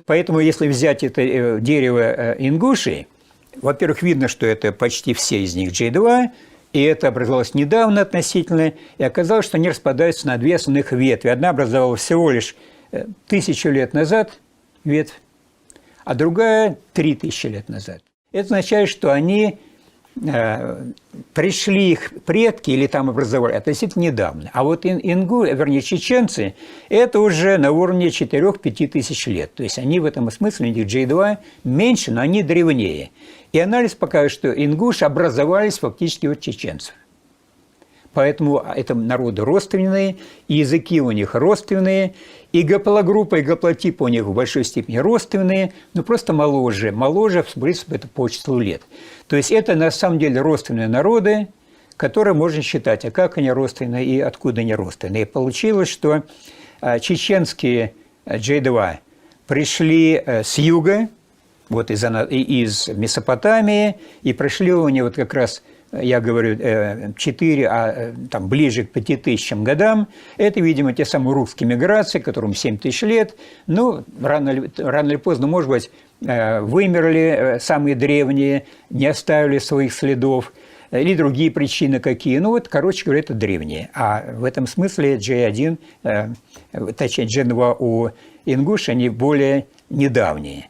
Поэтому, если взять это дерево ингушей, во-первых, видно, что это почти все из них J2, и это образовалось недавно относительно, и оказалось, что они распадаются на две основных ветви. Одна образовалась всего лишь 1000 лет назад, ветвь, а другая 3000 лет назад. Это означает, что они пришли, их предки или там образовали относительно недавно. А вот чеченцы, это уже на уровне 4-5 тысяч лет. То есть они в этом смысле, у них J2 меньше, но они древнее. И анализ показывает, что ингуши образовались фактически от чеченцев. Поэтому это народы родственные, и языки у них родственные, и гаплогруппа, и гаплотип у них в большой степени родственные, но просто моложе, в принципе, это по числу лет. То есть это на самом деле родственные народы, которые можно считать, а как они родственные и откуда они родственные. И получилось, что чеченские J2 пришли с юга, вот из Месопотамии, и пришли у них вот как раз, я говорю, 4, а там ближе к 5000 годам. Это, видимо, те самые русские миграции, которым 7000 лет. Ну, рано или поздно, может быть, вымерли самые древние, не оставили своих следов, или другие причины какие. Ну, вот, короче говоря, это древние. А в этом смысле J1, точнее, J2 у ингуш, они более недавние.